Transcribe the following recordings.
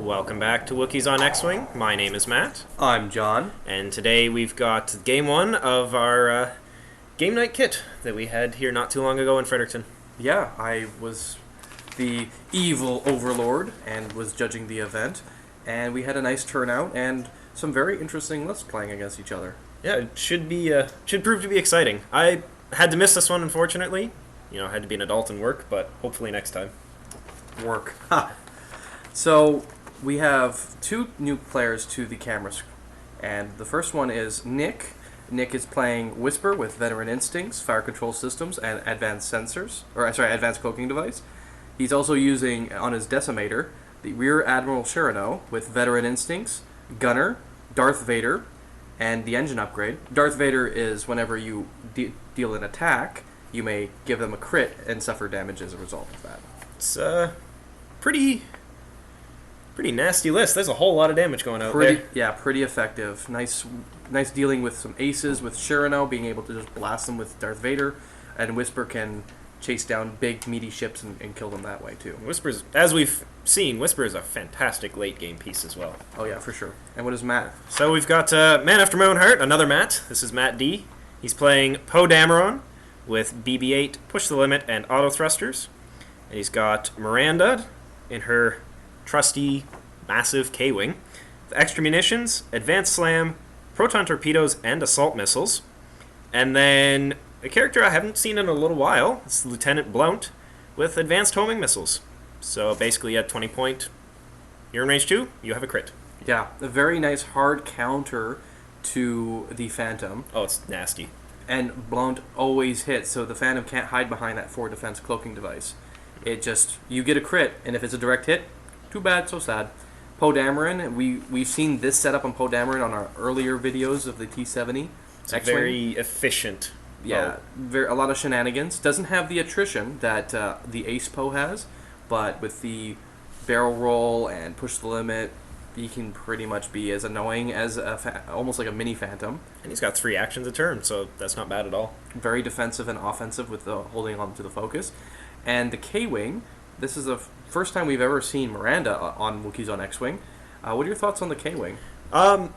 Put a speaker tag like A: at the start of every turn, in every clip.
A: Welcome back to Wookies on X-Wing. My name is Matt.
B: I'm John.
A: And today we've got game one of our game night kit that we had here not too long ago in Fredericton.
B: Yeah, I was the evil overlord and was judging the event, and we had a nice turnout and some very interesting lists playing against each other.
A: Yeah, it should prove to be exciting. I had to miss this one, unfortunately. I had to be an adult and work, but hopefully next time.
B: Work. Ha! So, we have two new players to the cameras, and the first one is Nick. Nick is playing Whisper with Veteran Instincts, Fire Control Systems, and Advanced Cloaking Device. He's also using, on his Decimator, the Rear Admiral Chiraneau with Veteran Instincts, Gunner, Darth Vader, and the engine upgrade. Darth Vader is whenever you deal an attack, you may give them a crit and suffer damage as a result of that.
A: It's pretty nasty list. There's a whole lot of damage going out there.
B: Yeah, pretty effective. Nice dealing with some aces with Chiraneau, being able to just blast them with Darth Vader, and Whisper can chase down big, meaty ships and kill them that way, too.
A: Whisper's, as we've seen, Whisper is a fantastic late-game piece as well.
B: Oh, yeah, for sure. And what is Matt?
A: So we've got Man After My Own Heart, another Matt. This is Matt D. He's playing Poe Dameron with BB-8, Push the Limit, and Autothrusters. And he's got Miranda in her trusty, massive K-Wing, with extra munitions, advanced slam, proton torpedoes, and assault missiles. And then a character I haven't seen in a little while, it's Lieutenant Blount, with advanced homing missiles. So basically at 20 point, you're in range 2, you have a crit.
B: Yeah, a very nice hard counter to the Phantom.
A: Oh, it's nasty.
B: And Blount always hits, so the Phantom can't hide behind that 4 defense cloaking device. It just, you get a crit, and if it's a direct hit, too bad, so sad. Poe Dameron, we've seen this setup on Poe Dameron on our earlier videos of the T-70.
A: It's very efficient.
B: Yeah, a lot of shenanigans. Doesn't have the attrition that the Ace Poe has, but with the barrel roll and push the limit, he can pretty much be as annoying as almost like a mini Phantom.
A: And he's got 3 actions a turn, so that's not bad at all.
B: Very defensive and offensive with the holding on to the focus. And the K-Wing, this is the first time we've ever seen Miranda on Wookies on X-Wing. What are your thoughts on the K-Wing?
A: I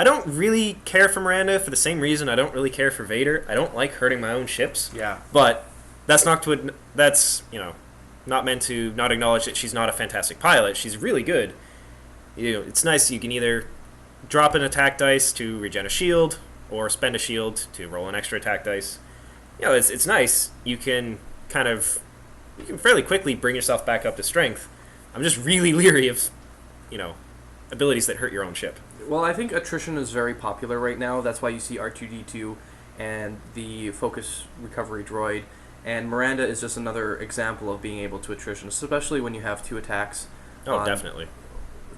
A: don't really care for Miranda for the same reason I don't really care for Vader. I don't like hurting my own ships.
B: Yeah.
A: But that's not not meant to not acknowledge that she's not a fantastic pilot. She's really good. It's nice you can either drop an attack dice to regen a shield or spend a shield to roll an extra attack dice. It's nice. You can fairly quickly bring yourself back up to strength. I'm just really leery of, abilities that hurt your own ship.
B: Well, I think attrition is very popular right now. That's why you see R2-D2 and the focus recovery droid. And Miranda is just another example of being able to attrition, especially when you have 2 attacks.
A: Oh, definitely.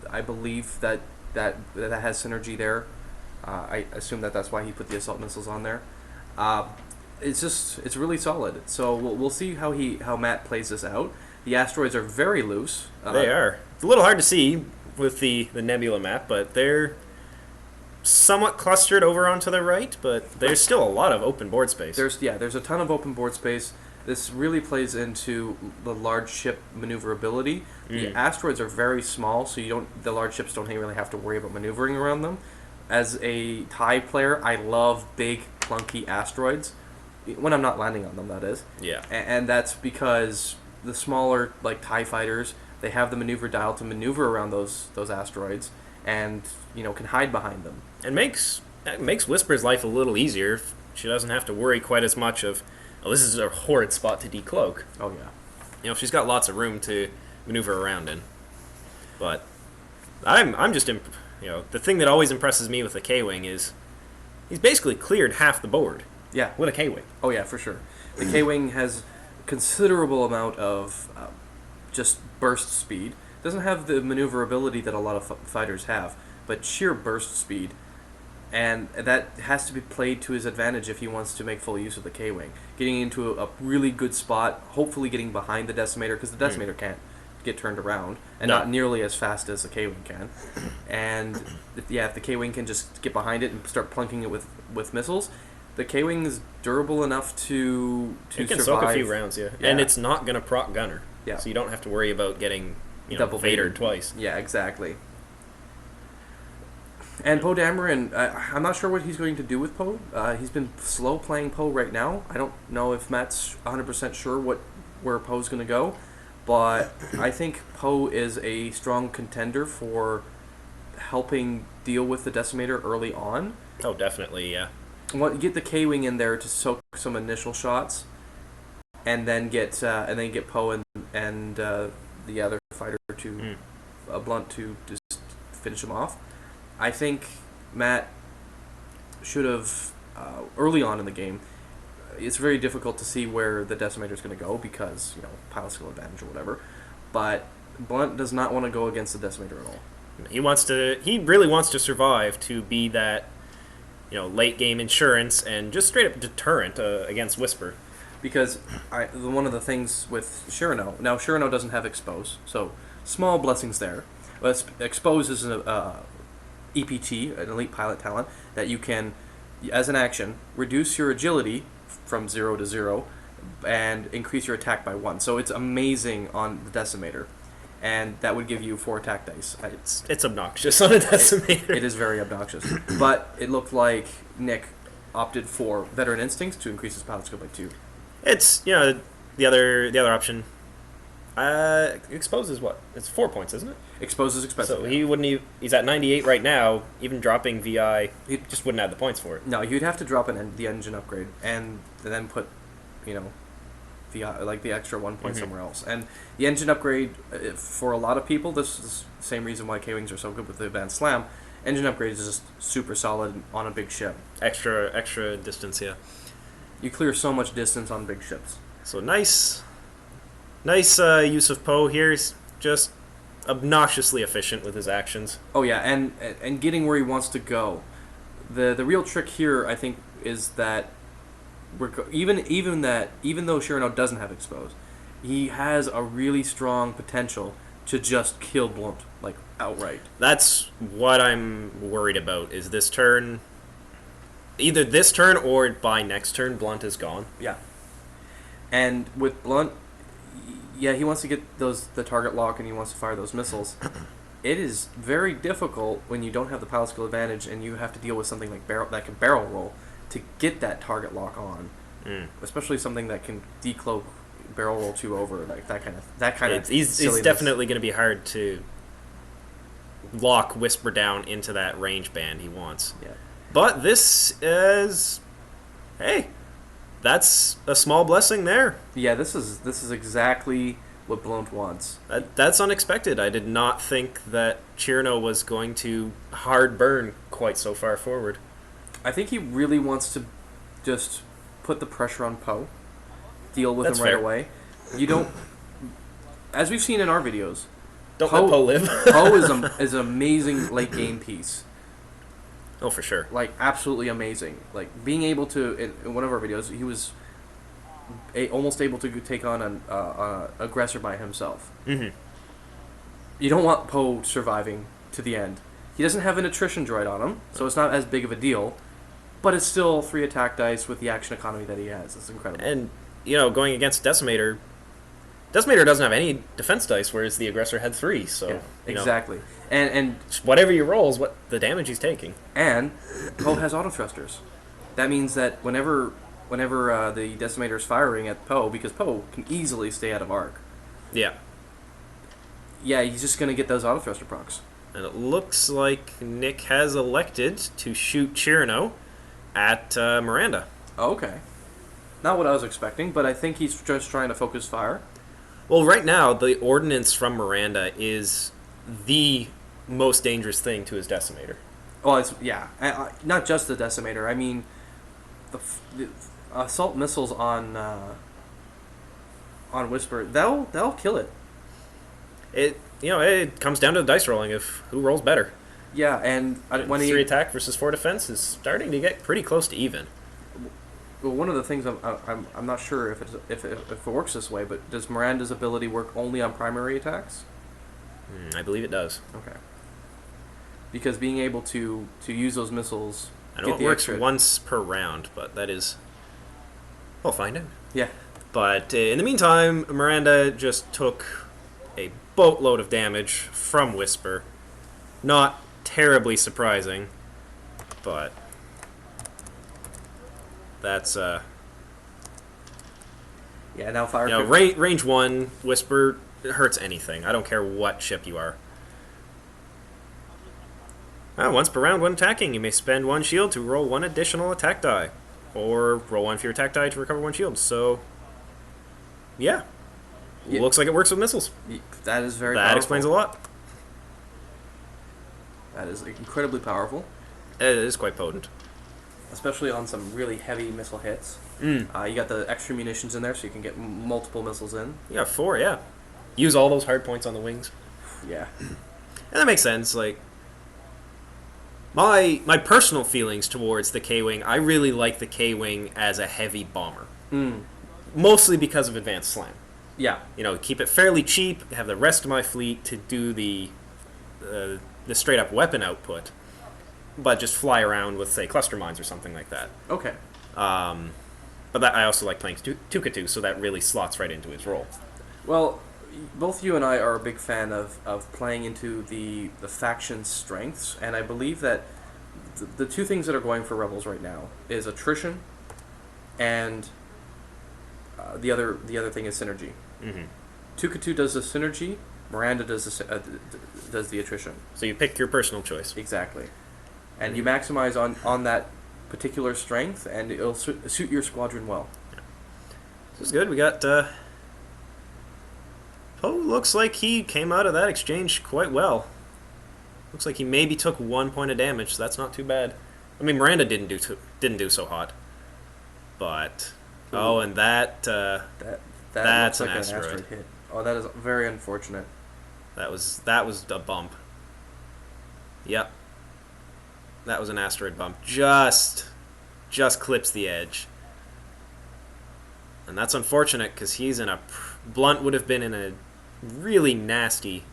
B: I believe that has synergy there. I assume that's why he put the assault missiles on there. It's really solid. So we'll see how Matt plays this out. The asteroids are very loose.
A: They are. It's a little hard to see with the Nebula map, but they're somewhat clustered over onto the right, but there's still a lot of open board space.
B: There's a ton of open board space. This really plays into the large ship maneuverability. The asteroids are very small, so the large ships don't really have to worry about maneuvering around them. As a TIE player, I love big, clunky asteroids. When I'm not landing on them, that is.
A: Yeah.
B: And that's because the smaller, like TIE fighters, they have the maneuver dial to maneuver around those asteroids and, can hide behind them.
A: It makes Whisper's life a little easier. She doesn't have to worry quite as much of, this is a horrid spot to decloak.
B: Oh, yeah.
A: She's got lots of room to maneuver around in. But I'm just, the thing that always impresses me with the K-Wing is he's basically cleared half the board.
B: Yeah.
A: With a K-Wing.
B: Oh, yeah, for sure. The K-Wing has considerable amount of just burst speed. Doesn't have the maneuverability that a lot of fighters have, but sheer burst speed. And that has to be played to his advantage if he wants to make full use of the K-Wing. Getting into a really good spot, hopefully getting behind the Decimator, because the Decimator can't get turned around, and not nearly as fast as the K-Wing can. And, if the K-Wing can just get behind it and start plunking it with missiles, the K-Wing is durable enough to
A: it can
B: survive.
A: soak a few rounds, yeah. And it's not going to proc gunner.
B: Yeah.
A: So you don't have to worry about getting
B: Double
A: Vader twice.
B: Yeah, exactly. And Poe Dameron, I'm not sure what he's going to do with Poe. He's been slow playing Poe right now. I don't know if Matt's 100% sure where Poe's going to go, but I think Poe is a strong contender for helping deal with the Decimator early on.
A: Oh, definitely, yeah.
B: Get the K-wing in there to soak some initial shots, and then get Poe and the other fighter to Blount to just finish him off. I think Matt should have early on in the game. It's very difficult to see where the Decimator is going to go because pilot skill advantage or whatever. But Blount does not want to go against the Decimator at all.
A: He really wants to survive to be that late game insurance and just straight up deterrent against Whisper.
B: Because one of the things with Chiraneau, now Chiraneau doesn't have Expose, so small blessings there. But Expose is an EPT, an elite pilot talent, that you can, as an action, reduce your agility from 0 to 0 and increase your attack by 1. So it's amazing on the Decimator. And that would give you 4 attack dice.
A: It's obnoxious on a Decimator.
B: It is very obnoxious. But it looked like Nick opted for Veteran Instincts to increase his pilot skill by 2.
A: It's, the other option. Expose is what? It's 4 points, isn't it?
B: Expose is expensive.
A: So he's at 98 right now. Even dropping VI, he just wouldn't have the points for it.
B: No, you'd have to drop the engine upgrade and then put, VI, like the extra 1 point somewhere else. And the engine upgrade, for a lot of people, this is the same reason why K-Wings are so good with the Advanced Slam. Engine upgrade is just super solid on a big ship.
A: Extra distance, yeah.
B: You clear so much distance on big ships.
A: So nice use of Poe here. He's just obnoxiously efficient with his actions.
B: Oh yeah, and getting where he wants to go. The real trick here, I think, is that even though Chiraneau doesn't have Expose, he has a really strong potential to just kill Blount, like outright.
A: That's what I'm worried about. Is this turn? Either this turn or by next turn, Blount is gone.
B: Yeah. And with Blount, yeah, he wants to get the target lock and he wants to fire those missiles. It is very difficult when you don't have the pilot skill advantage and you have to deal with something like that can barrel roll to get that target lock on. Especially something that can decloak barrel roll 2 over, like that kind of.
A: He's definitely going to be hard to lock Whisper down into that range band he wants.
B: Yeah.
A: But this is, hey, that's a small blessing there.
B: Yeah, this is exactly what Blount wants.
A: That's unexpected. I did not think that Chiraneau was going to hard burn quite so far forward.
B: I think he really wants to just put the pressure on Poe, deal with
A: That's
B: him right
A: fair.
B: away. You don't, as we've seen in our videos,
A: Don't let Poe live.
B: Poe is an amazing late game piece.
A: Oh, for sure.
B: Like, absolutely amazing. Like, being able to, in one of our videos, he was almost able to take on an aggressor by himself.
A: Mm-hmm.
B: You don't want Poe surviving to the end. He doesn't have an attrition droid on him, so it's not as big of a deal, but it's still 3 attack dice with the action economy that he has. It's incredible.
A: And, going against Decimator doesn't have any defense dice, whereas the aggressor had 3, so...
B: Yeah, exactly. And
A: whatever he rolls, what the damage he's taking.
B: And Poe has Autothrusters. That means that whenever the Decimator is firing at Poe, because Poe can easily stay out of arc.
A: Yeah.
B: Yeah, he's just going to get those Autothruster procs.
A: And it looks like Nick has elected to shoot Chiraneau at Miranda.
B: Oh, okay. Not what I was expecting, but I think he's just trying to focus fire.
A: Well, right now, the Ordinance from Miranda is the most dangerous thing to his Decimator.
B: Well, it's not just the Decimator. I mean, the assault missiles on Whisper, they'll kill it.
A: It comes down to the dice rolling of who rolls better.
B: Yeah, and when
A: 3 attack versus 4 defense is starting to get pretty close to even.
B: Well, one of the things I'm not sure if it works this way, but does Miranda's ability work only on primary attacks?
A: I believe it does.
B: Okay. Because being able to use those missiles,
A: I know it works once per round, but that is... We'll find out.
B: Yeah.
A: But in the meantime, Miranda just took a boatload of damage from Whisper. Not terribly surprising, but that's
B: Yeah, now fire.
A: range 1 Whisper hurts anything. I don't care what ship you are. Once per round when attacking, you may spend 1 shield to roll 1 additional attack die, or roll 1 for your attack die to recover 1 shield. So, yeah. Looks like it works with missiles.
B: That is very.
A: That
B: powerful.
A: explains a lot.
B: That is incredibly powerful.
A: It is quite potent.
B: Especially on some really heavy missile hits. You got the extra munitions in there, so you can get multiple missiles in.
A: You got 4, yeah. Use all those hard points on the wings.
B: Yeah.
A: And that makes sense. Like, my personal feelings towards the K-Wing, I really like the K-Wing as a heavy bomber. Mostly because of Advanced Slam.
B: Yeah.
A: Keep it fairly cheap, have the rest of my fleet to do the straight-up weapon output, but just fly around with, say, cluster mines or something like that.
B: Okay.
A: But I also like playing Tukatu, so that really slots right into his role.
B: Well, both you and I are a big fan of playing into the faction's strengths, and I believe that the two things that are going for Rebels right now is attrition, and the other thing is synergy. Tukatu does the synergy, Miranda does the attrition.
A: So you pick your personal choice.
B: Exactly. And you maximize on that particular strength, and it'll suit your squadron well.
A: This is good. We got Poe. Looks like he came out of that exchange quite well. Looks like he maybe took 1 point of damage, so that's not too bad. I mean, Miranda didn't do so hot, but and that's
B: looks
A: an
B: like
A: asteroid.
B: hit. Oh, that is very unfortunate.
A: That was a bump. Yep. That was an asteroid bump. Just clips the edge. And that's unfortunate because he's in Blount would have been in a really nasty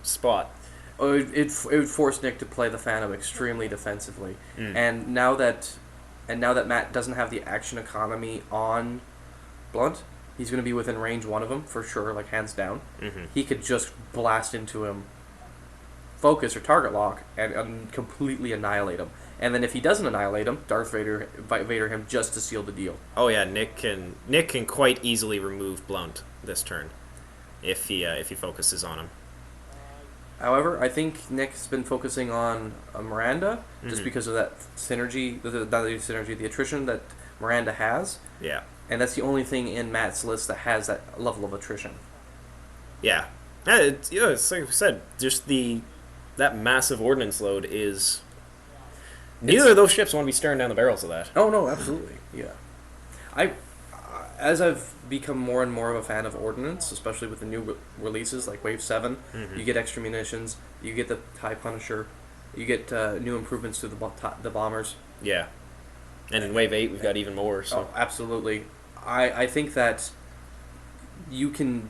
A: spot.
B: Oh, it would force Nick to play the Phantom extremely defensively. And now that Matt doesn't have the action economy on Blount, he's going to be within range 1 of him for sure, like hands down. He could just blast into him, focus or target lock, and completely annihilate him. And then if he doesn't annihilate him, Darth Vader him just to seal the deal.
A: Oh yeah, Nick can quite easily remove Blount this turn if he focuses on him.
B: However, I think Nick's been focusing on Miranda just because of that synergy, the attrition that Miranda has.
A: Yeah.
B: And that's the only thing in Matt's list that has that level of attrition.
A: Yeah. It's like I said, just that massive ordnance load is... Neither of those ships want to be staring down the barrels of that.
B: Oh, no, absolutely. Yeah. As I've become more and more of a fan of Ordnance, especially with the new releases like Wave 7, you get extra munitions, you get the TIE Punisher, you get new improvements to the bombers.
A: Yeah. And in Wave 8, we've got even more. So.
B: Oh, absolutely. I think that you can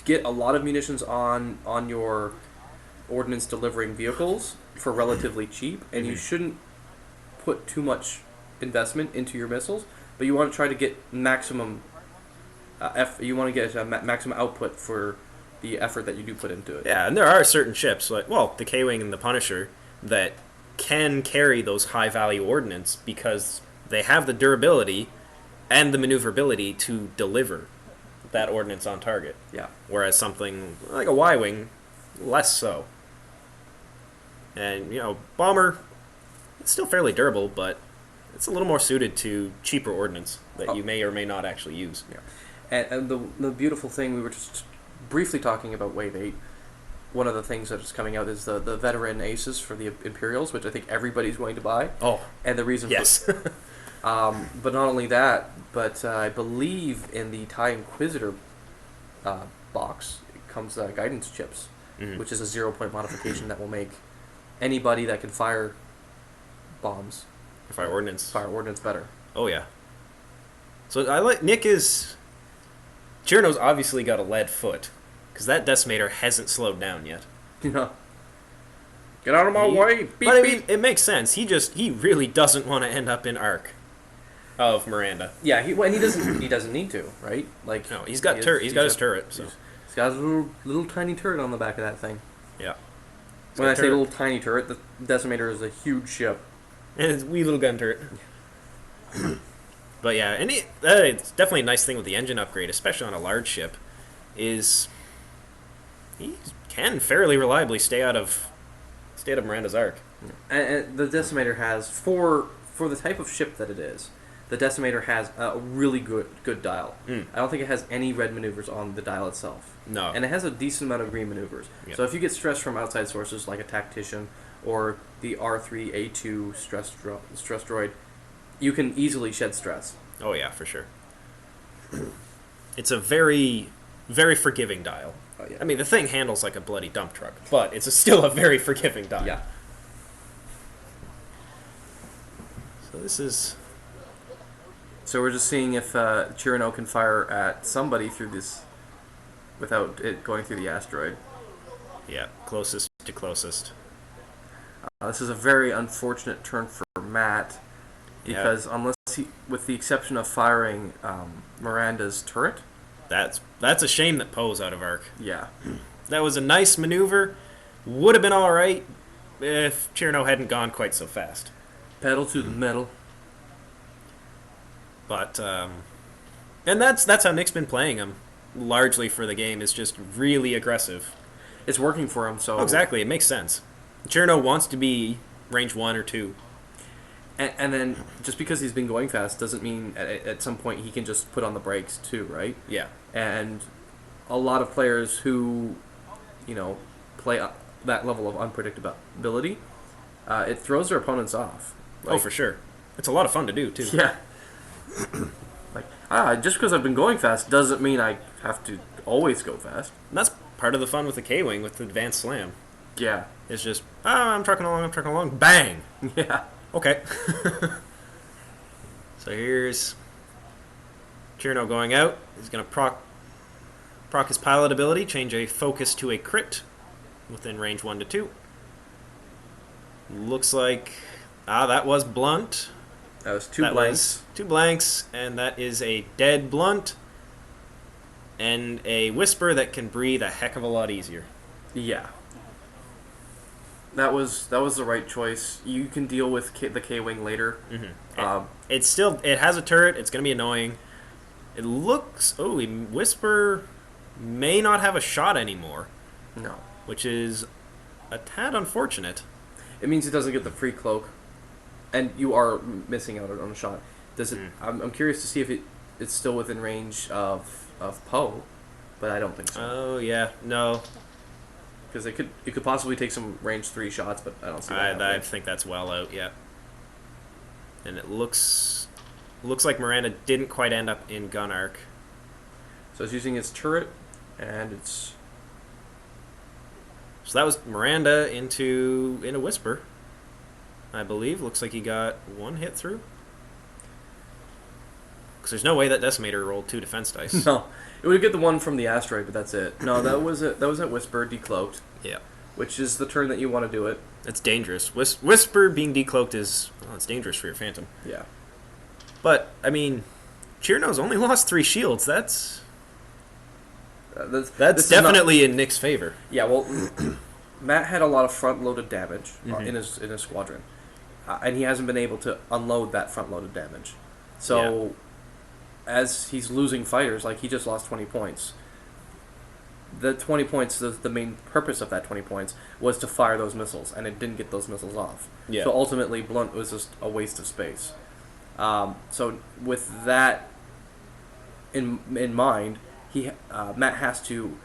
B: get a lot of munitions on your Ordnance delivering vehicles for relatively cheap, and you shouldn't put too much investment into your missiles, but you want to try to get maximum maximum output for the effort that you do put into it.
A: Yeah, and there are certain ships, like the K-Wing and the Punisher, that can carry those high-value ordnance because they have the durability and the maneuverability to deliver that ordnance on target.
B: Yeah.
A: Whereas something like a Y-Wing, less so. And, bomber, it's still fairly durable, but it's a little more suited to cheaper ordnance that you may or may not actually use.
B: Yeah. And the beautiful thing, we were just briefly talking about Wave 8, one of the things that is coming out is the veteran aces for the Imperials, which I think everybody's going to buy.
A: Oh,
B: and the reason
A: yes.
B: But not only that, but I believe in the TIE Inquisitor box it comes guidance chips, which is a 0-point modification that will make anybody that can fire bombs
A: fire ordnance
B: better.
A: Oh yeah. So I like Chiraneau's obviously got a lead foot because that Decimator hasn't slowed down yet.
B: Yeah. Get out of my way! Beep,
A: but I mean,
B: beep.
A: it makes sense. He really doesn't want to end up in Arc of Miranda.
B: Yeah, he doesn't need to, right? Like
A: no, he's got his turret. So
B: It's got a little tiny turret on the back of that thing.
A: Yeah.
B: When I say little tiny turret, the Decimator is a huge ship.
A: And it's a wee little gun turret. But yeah, and it's definitely a nice thing with the engine upgrade, especially on a large ship, is he can fairly reliably stay out of Miranda's arc.
B: And the Decimator has, for the type of ship that it is, the Decimator has a really good dial. I don't think it has any red maneuvers on the dial itself.
A: No.
B: And it has a decent amount of green maneuvers.
A: Yep.
B: So if you get stress from outside sources like a tactician or the R3A2 stress droid, you can easily shed stress.
A: Oh yeah, for sure. It's a very, very forgiving dial.
B: Oh, yeah.
A: I mean, the thing handles like a bloody dump truck, but it's still a very forgiving dial.
B: Yeah.
A: So this is...
B: So we're just seeing if Chiraneau can fire at somebody through this without it going through the asteroid.
A: Yeah, closest to closest.
B: This is a very unfortunate turn for Matt, because unless he, with the exception of firing Miranda's turret,
A: That's a shame that Poe's out of arc.
B: yeah,
A: That was a nice maneuver. Would have been all right if Chiraneau hadn't gone quite so fast.
B: pedal to the metal.
A: But and that's how Nick's been playing him largely for the game, is just really aggressive.
B: It's working for him, so
A: Oh, exactly, it makes sense. Chiraneau wants to be range 1 or 2.
B: And then just because he's been going fast doesn't mean at some point he can just put on the brakes too, right?
A: Yeah.
B: And a lot of players who, play that level of unpredictability, it throws their opponents off.
A: Oh, for sure. It's a lot of fun to do, too.
B: Yeah. Just because I've been going fast doesn't mean I have to always go fast.
A: And that's part of the fun with the K-Wing, with the Advanced Slam.
B: Yeah.
A: It's just, I'm trucking along, bang!
B: Yeah.
A: Okay. So here's Chiraneau going out. He's going to proc his pilot ability, change a focus to a crit within range 1 to 2. Looks like, that was Blount.
B: That was two
A: That
B: blanks.
A: was 2 blanks, and that is a dead Blount and a Whisper that can breathe a heck of a lot easier.
B: Yeah. That was the right choice. You can deal with the K-Wing later.
A: Mm-hmm. It has a turret. It's going to be annoying. It looks... Oh, Whisper may not have a shot anymore.
B: No.
A: Which is a tad unfortunate.
B: It means it doesn't get the free cloak, and you are missing out on a shot. Does it? I'm curious to see if it's still within range of Poe, but I don't think so.
A: Oh yeah, no.
B: Because it could possibly take some range 3 shots, but I don't see that.
A: I think that's well out. Yeah. And it looks like Miranda didn't quite end up in gun arc.
B: So it's using its turret, and it's...
A: So that was Miranda into a Whisper, I believe. Looks like he got 1 hit through. Because there's no way that Decimator rolled 2 defense dice.
B: No, it would get the one from the asteroid, but that's it. No, that was at Whisper decloaked.
A: Yeah.
B: Which is the turn that you want to do it.
A: It's dangerous. Whisper being decloaked it's dangerous for your Phantom.
B: Yeah.
A: But, I mean, Chiraneau's only lost 3 shields. That's definitely in Nick's favor.
B: Yeah, well, Matt had a lot of front-loaded damage in his squadron, and he hasn't been able to unload that front-loaded damage. So, as he's losing fighters, like he just lost 20 points. The 20 points, the main purpose of that 20 points was to fire those missiles, and it didn't get those missiles off.
A: Yeah.
B: So ultimately, Blount was just a waste of space. So with that in mind, Matt has to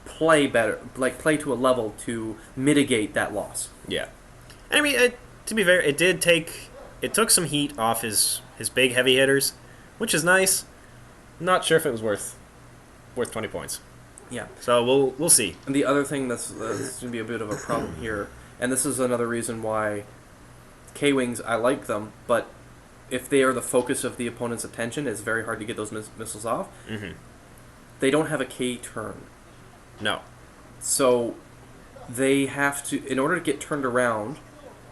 B: play better, play to a level to mitigate that loss.
A: Yeah. And I mean, to be fair, it took some heat off his big heavy hitters, which is nice. Not sure if it was worth 20 points.
B: Yeah.
A: So we'll see.
B: And the other thing that's going to be a bit of a problem here, and this is another reason why K-Wings, I like them, but if they are the focus of the opponent's attention, it's very hard to get those missiles off.
A: Mm-hmm.
B: They don't have a K turn.
A: No.
B: So they have to, in order to get turned around,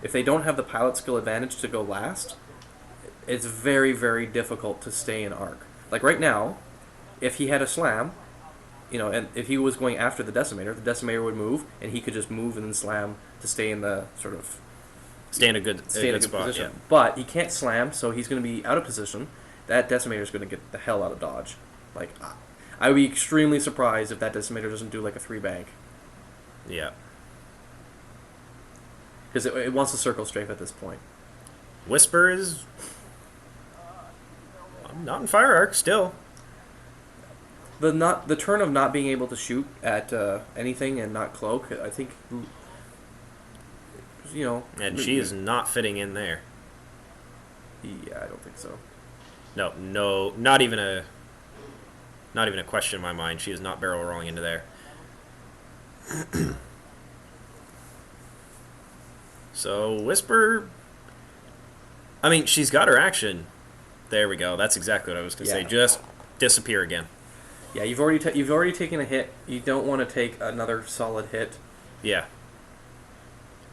B: if they don't have the pilot skill advantage to go last, it's very, very difficult to stay in arc. Like right now, if he had a slam, and if he was going after the Decimator would move, and he could just move and then slam to stay in the sort of
A: stay in a good spot.
B: position.
A: Yeah.
B: But he can't slam, so he's going to be out of position. That Decimator is going to get the hell out of dodge. Like, I would be extremely surprised if that Decimator doesn't do like a 3-bank.
A: Yeah.
B: Because it wants to circle strafe at this point.
A: Whisper is not in fire arc still.
B: The turn of not being able to shoot at anything and not cloak, I think,
A: And she is not fitting in there.
B: Yeah, I don't think so.
A: No, not even a question in my mind. She is not barrel rolling into there. So Whisper, I mean, she's got her action. There we go. That's exactly what I was going to say. Just disappear again.
B: Yeah, you've already taken a hit. You don't want to take another solid hit.
A: Yeah.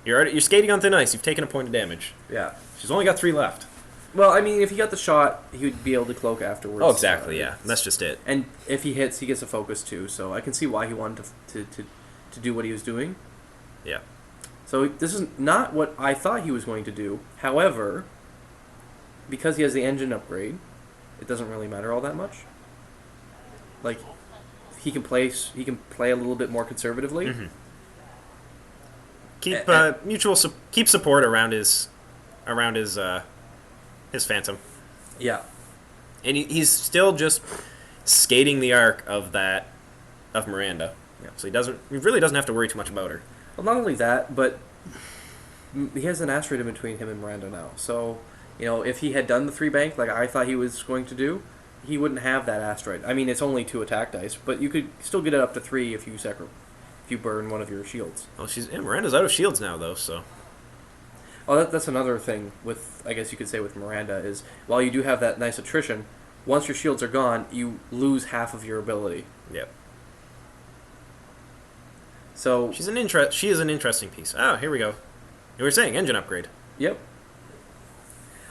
A: You're skating on thin ice. You've taken a point of damage.
B: Yeah.
A: She's only got 3 left.
B: Well, I mean, if he got the shot, he would be able to cloak afterwards.
A: Oh, exactly. Yeah, that's just it.
B: And if he hits, he gets a focus too. So I can see why he wanted to do what he was doing.
A: Yeah.
B: So this is not what I thought he was going to do. However, because he has the engine upgrade, it doesn't really matter all that much. Like, he can play a little bit more conservatively.
A: Mm-hmm. Keep support around his Phantom.
B: Yeah.
A: And he's still just skating the arc of Miranda.
B: Yeah.
A: So he really doesn't have to worry too much about her.
B: Well, not only that, but he has an asteroid in between him and Miranda now. So, if he had done the 3-bank like I thought he was going to do, he wouldn't have that asteroid. I mean, it's only 2 attack dice, but you could still get it up to 3 if you burn one of your shields.
A: Oh, Miranda's out of shields now, though, so...
B: Oh, that's another thing with, I guess you could say with Miranda, is while you do have that nice attrition, once your shields are gone, you lose half of your ability.
A: Yep.
B: So...
A: She is an interesting piece. Oh, here we go. You were saying engine upgrade.
B: Yep.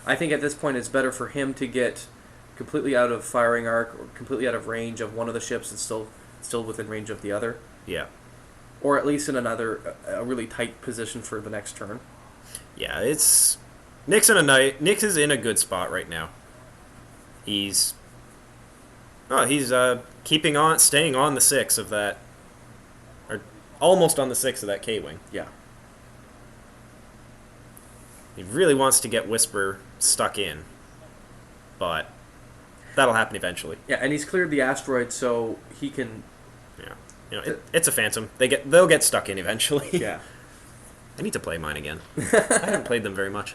B: I think at this point it's better for him to get completely out of firing arc or completely out of range of one of the ships and still within range of the other.
A: Yeah.
B: Or at least in a really tight position for the next turn.
A: Yeah, Nick's is in a good spot right now. He's staying on the 6 of that, or almost on the 6 of that K-wing.
B: Yeah.
A: He really wants to get Whisper stuck in, but that'll happen eventually.
B: Yeah, and he's cleared the asteroid, so he can.
A: Yeah, it's a Phantom. They'll get stuck in eventually.
B: Yeah.
A: I need to play mine again. I haven't played them very much.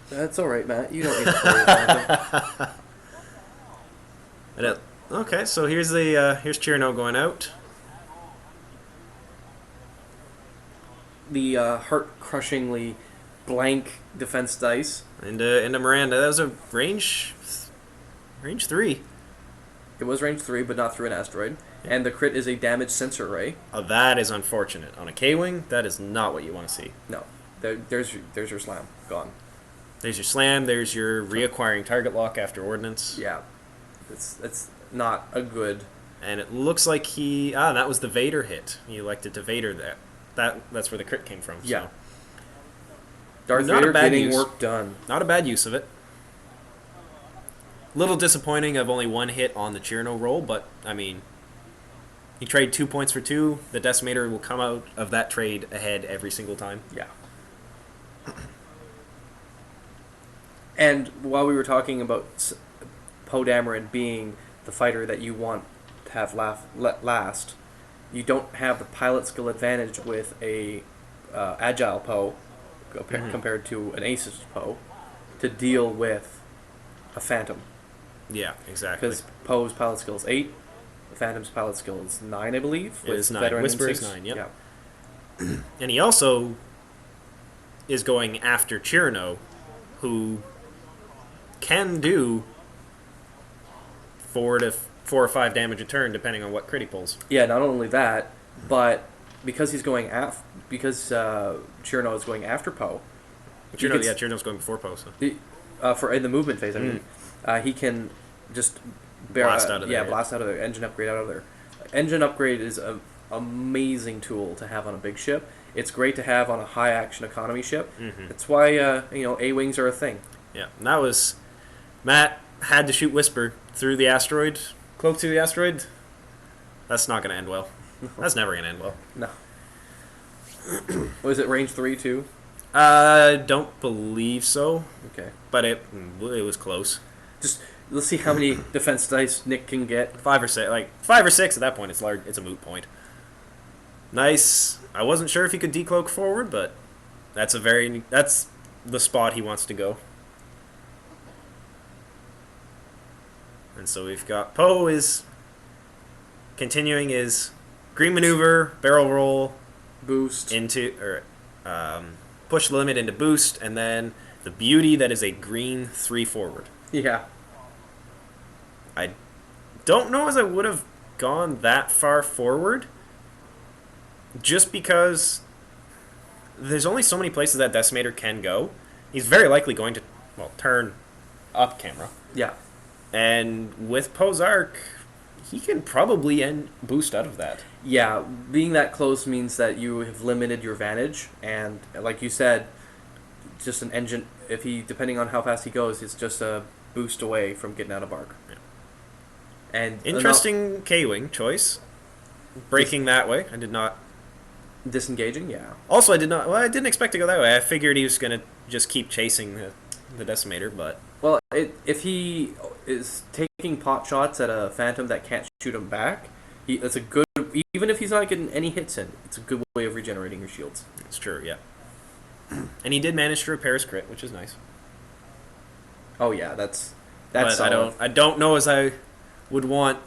B: That's all right, Matt. You don't need to play Phantom.
A: Okay, so here's Chiraneau going out.
B: The heart-crushingly blank defense dice.
A: Into Miranda. That was a range 3.
B: It was range 3, but not through an asteroid. And the crit is a damage sensor ray.
A: Oh, that is unfortunate. On a K-wing, that is not what you want to see.
B: No. There's your slam. Gone.
A: There's your slam. There's your reacquiring target lock after Ordinance.
B: Yeah. It's not a good...
A: And it looks like that was the Vader hit. He elected to Vader that. That's where the crit came from. So.
B: Yeah. Darth Vader getting work done.
A: Not a bad use of it. Little disappointing of only 1 hit on the Chiraneau roll, but, I mean... You trade 2 points for 2. The Decimator will come out of that trade ahead every single time.
B: Yeah. And while we were talking about Poe Dameron being the fighter that you want to have last, you don't have the pilot skill advantage with a agile Poe compared to an Aces Poe to deal with a Phantom.
A: Yeah, exactly.
B: Because Poe's pilot skill is 8. Phantom's pilot skill is 9, I believe.
A: It is 9. Whisper is 9, yep.
B: Yeah.
A: And he also is going after Chiraneau, who can do 4 or 5 damage a turn, depending on what crit he pulls.
B: Yeah, not only that, but because he's going Chiraneau is going after Poe.
A: Chiraneau's going before Poe. So.
B: For in the movement phase, I mean, he can just
A: blast out of there.
B: Yeah, blast out of there. Engine upgrade out of there. engine upgrade is an amazing tool to have on a big ship. It's great to have on a high action economy ship.
A: Mm-hmm.
B: That's why A-wings are a thing.
A: Yeah, and that was Matt had to shoot Whisper through the asteroid, cloak through the asteroid. That's not going to end well. That's never going to end well.
B: No. Was it range 3 too?
A: I don't believe so,
B: Okay.
A: but it was close.
B: Just let's see how many defense dice Nick can get.
A: 5 or 6, like 5 or 6 at that point. It's large. It's a moot point. Nice. I wasn't sure if he could decloak forward, but that's the spot he wants to go. And so we've got Poe is continuing his green maneuver, barrel roll,
B: Boost.
A: push the limit into boost, and then the beauty that is a green 3 forward.
B: Yeah.
A: I don't know as I would have gone that far forward, just because there's only so many places that Decimator can go. He's very likely going to, turn up camera.
B: Yeah.
A: And with Poe's arc, he can probably boost out of that.
B: Yeah, being that close means that you have limited your vantage, and like you said, just an engine, depending on how fast he goes, it's just a boost away from getting out of arc.
A: Yeah.
B: And
A: Interesting K-Wing choice. Breaking that way. I did not.
B: Disengaging, yeah.
A: Also, I didn't expect to go that way. I figured he was going to just keep chasing the Decimator, but...
B: Well, if he is taking pot shots at a Phantom that can't shoot him back, that's a good... Even if he's not getting any hits in, it's a good way of regenerating your shields.
A: It's true, yeah. And he did manage to repair his crit, which is nice.
B: Oh yeah, that's
A: but
B: solid.
A: I don't know as I would want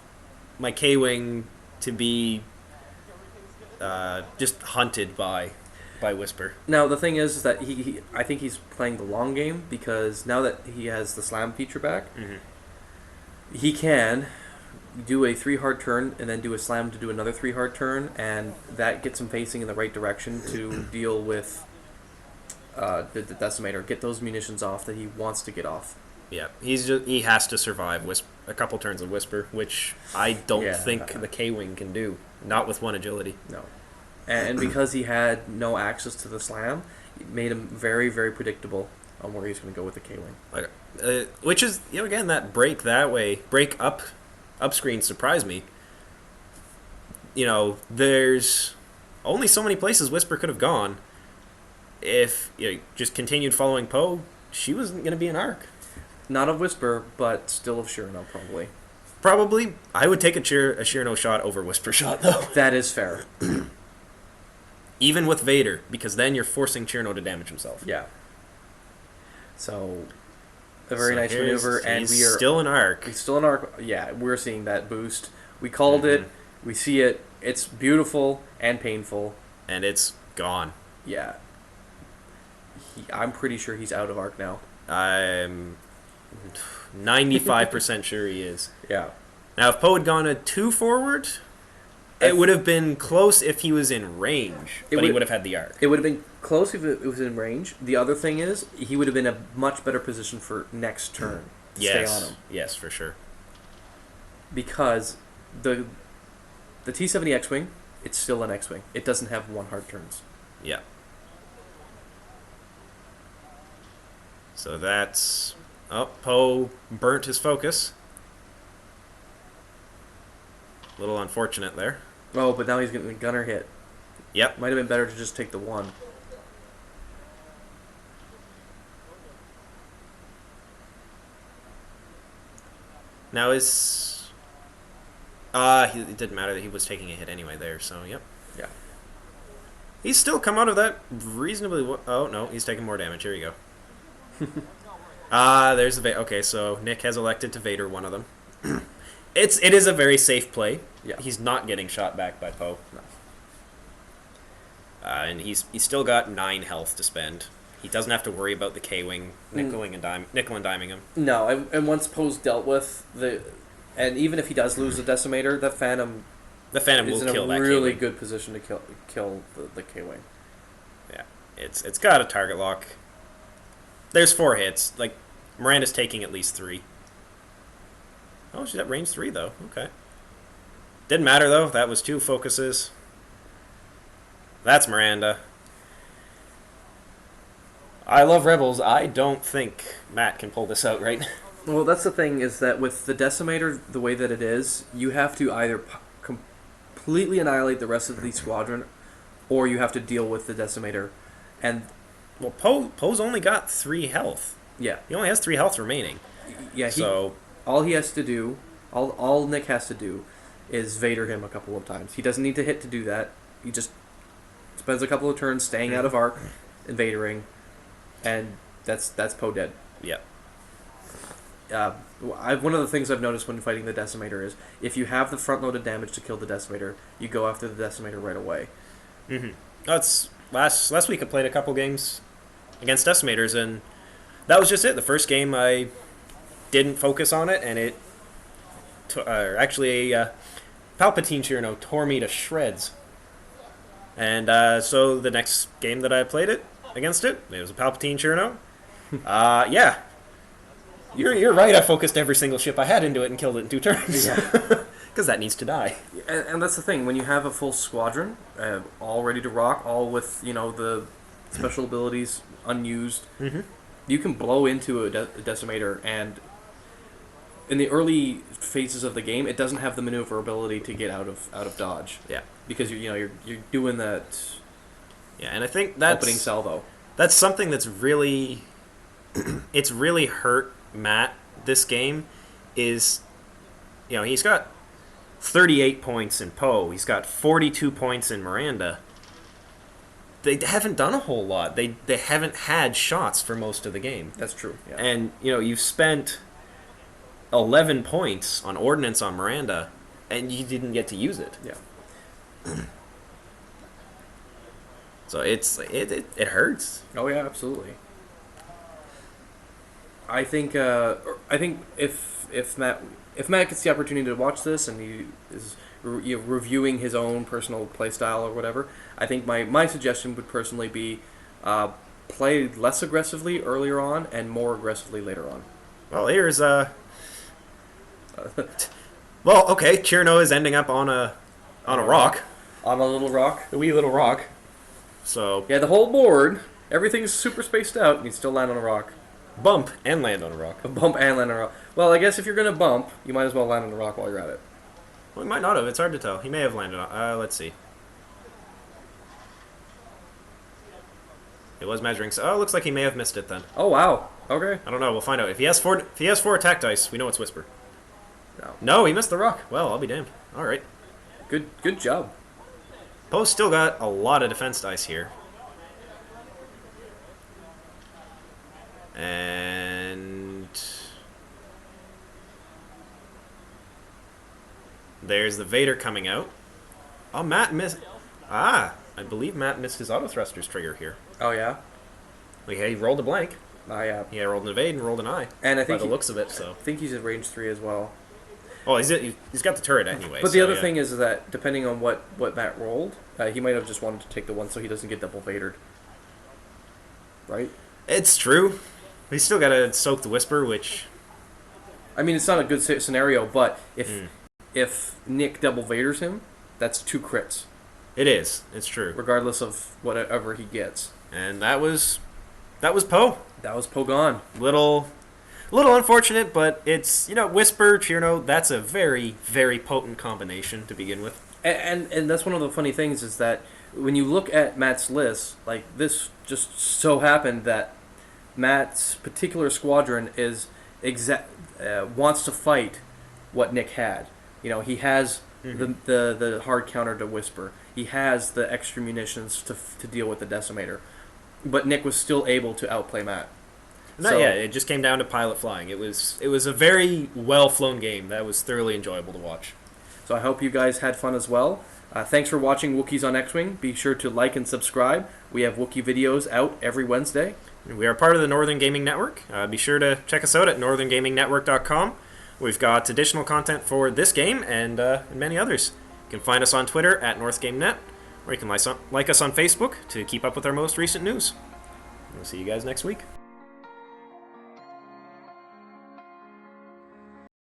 A: my K-Wing to be just hunted by Whisper.
B: Now the thing is that I think he's playing the long game, because now that he has the slam feature back, he can do a 3 hard turn and then do a slam to do another 3 hard turn, and that gets him facing in the right direction to deal with the Decimator, get those munitions off that he wants to get off.
A: Yeah, he has to survive a couple turns of Whisper, which I don't think the K-Wing can do. Not with 1 agility.
B: No. And because he had no access to the slam, it made him very, very predictable on where he's going to go with the K-Wing.
A: Which is, again, that break that way, break up screen surprised me. There's only so many places Whisper could have gone. If just continued following Poe, she wasn't going to be an arc.
B: Not of Whisper, but still of Chiraneau, probably.
A: Probably. I would take a Chiraneau shot over Whisper shot, though.
B: That is fair.
A: Even with Vader, because then you're forcing Chiraneau to damage himself.
B: Yeah. So, a very nice maneuver, and we are
A: still an arc.
B: He's still an arc. Yeah, we're seeing that boost. We called it. We see it. It's beautiful and painful.
A: And it's gone.
B: Yeah. I'm pretty sure he's out of arc now.
A: I'm 95% sure he is.
B: Yeah.
A: Now, if Poe had gone a 2 forward, it would have been close if he was in range, but he would have had the arc.
B: It would have been close if it was in range. The other thing is, he would have been in a much better position for next turn to stay on him.
A: Yes, for sure.
B: Because the T-70 X-Wing, it's still an X-Wing. It doesn't have 1 hard turns.
A: Yeah. So that's... Oh, Poe burnt his focus. A little unfortunate there.
B: Oh, but now he's getting a gunner hit.
A: Yep.
B: Might have been better to just take the 1.
A: Now is... it didn't matter that he was taking a hit anyway there, so yep.
B: Yeah.
A: He's still come out of that reasonably... Oh, no, he's taking more damage. Here you go. There's the Vader. Okay, so Nick has elected to Vader one of them. It is a very safe play.
B: Yeah.
A: He's not getting shot back by Poe.
B: No.
A: And he's still got 9 health to spend. He doesn't have to worry about the K-Wing nickel and diming him.
B: No, and once Poe's dealt with and even if he does lose the Decimator, the Phantom
A: will kill that
B: K-Wing. Really
A: K-Wing.
B: good position to kill the K-Wing.
A: Yeah, it's got a target lock. There's 4 hits. Like, Miranda's taking at least 3. Oh, she's at range 3, though. Okay. Didn't matter, though. That was 2 focuses. That's Miranda. I love Rebels. I don't think Matt can pull this out, right?
B: Well, that's the thing, is that with the Decimator the way that it is, you have to either completely annihilate the rest of the squadron, or you have to deal with the Decimator. And
A: Well, Poe's only got 3 health.
B: yeah,
A: He only has 3 health remaining.
B: yeah.
A: So
B: All he has to do, all Nick has to do, is Vader him a couple of times. He doesn't need to hit to do that. He just spends a couple of turns staying out of arc, invadering, and that's Poe dead.
A: yeah.
B: One of the things I've noticed when fighting the Decimator is if you have the front-loaded damage to kill the Decimator, you go after the Decimator right away.
A: Mm-hmm. That's last week I played a couple games against Decimators, and that was just it. The first game I didn't focus on it, and it actually a Palpatine Chiraneau tore me to shreds. And so the next game that I played it against it was a Palpatine Chiraneau. Yeah. You're right. I focused every single ship I had into it and killed it in 2 turns.
B: Yeah.
A: Because that needs to die.
B: And that's the thing, when you have a full squadron, all ready to rock, all with the special abilities unused, you can blow into a Decimator, and in the early phases of the game, it doesn't have the maneuverability to get out of dodge.
A: Yeah.
B: Because you're doing that.
A: Yeah, and I think that's
B: opening salvo.
A: That's something that's really it's really hurt Matt this game. Is he's got 38 points in Poe. He's got 42 points in Miranda. They haven't done a whole lot. They haven't had shots for most of the game.
B: That's true. Yeah.
A: And you've spent 11 points on Ordinance on Miranda, and you didn't get to use it.
B: Yeah.
A: So it hurts.
B: Oh yeah, absolutely. I think if Matt gets the opportunity to watch this and he is reviewing his own personal playstyle or whatever, I think my suggestion would personally be play less aggressively earlier on and more aggressively later on.
A: Well, here's well, okay, Chiraneau is ending up on a rock.
B: On a little rock.
A: A wee little rock. So
B: yeah, the whole board, everything's super spaced out, and you still land on a rock.
A: Bump and land on a rock.
B: A bump and land on a rock. Well, I guess if you're going to bump, you might as well land on a rock while you're at it.
A: Well, he might not have. It's hard to tell. He may have landed on... let's see. It was measuring. So, it looks like he may have missed it then.
B: Oh, wow. Okay.
A: I don't know. We'll find out. If he has 4 attack dice, we know it's Whisper.
B: No.
A: No, he missed the rock. Well, I'll be damned. All right.
B: Good job.
A: Poe's still got a lot of defense dice here. And there's the Vader coming out. Oh, Matt missed. I believe Matt missed his Autothrusters trigger here.
B: Oh yeah.
A: Like, he rolled a blank.
B: Yeah.
A: He rolled an evade and rolled an eye.
B: And I think
A: by the looks of it, so.
B: I think he's at range 3 as well.
A: Oh, he's got the turret anyway.
B: But the other thing is that depending on what Matt rolled, he might have just wanted to take the one so he doesn't get double Vadered. Right?
A: It's true. He's still got to soak the Whisper, which...
B: I mean, it's not a good scenario, but if Nick double Vaders him, that's 2 crits.
A: It is. It's true.
B: Regardless of whatever he gets.
A: And that was Poe.
B: That was Poe gone.
A: Little unfortunate, but it's, Whisper, Chiraneau, that's a very, very potent combination to begin with.
B: And that's one of the funny things is that when you look at Matt's list, like this just so happened that Matt's particular squadron is wants to fight what Nick had. He has the hard counter to Whisper. He has the extra munitions to deal with the Decimator. But Nick was still able to outplay Matt.
A: It just came down to pilot flying. It was a very well-flown game. That was thoroughly enjoyable to watch.
B: So I hope you guys had fun as well. Thanks for watching Wookiees on X-Wing. Be sure to like and subscribe. We have Wookiee videos out every Wednesday.
A: We are part of the Northern Gaming Network. Be sure to check us out at northerngamingnetwork.com. We've got additional content for this game and many others. You can find us on Twitter at NorthGameNet, or you can like us on Facebook to keep up with our most recent news. We'll see you guys next week.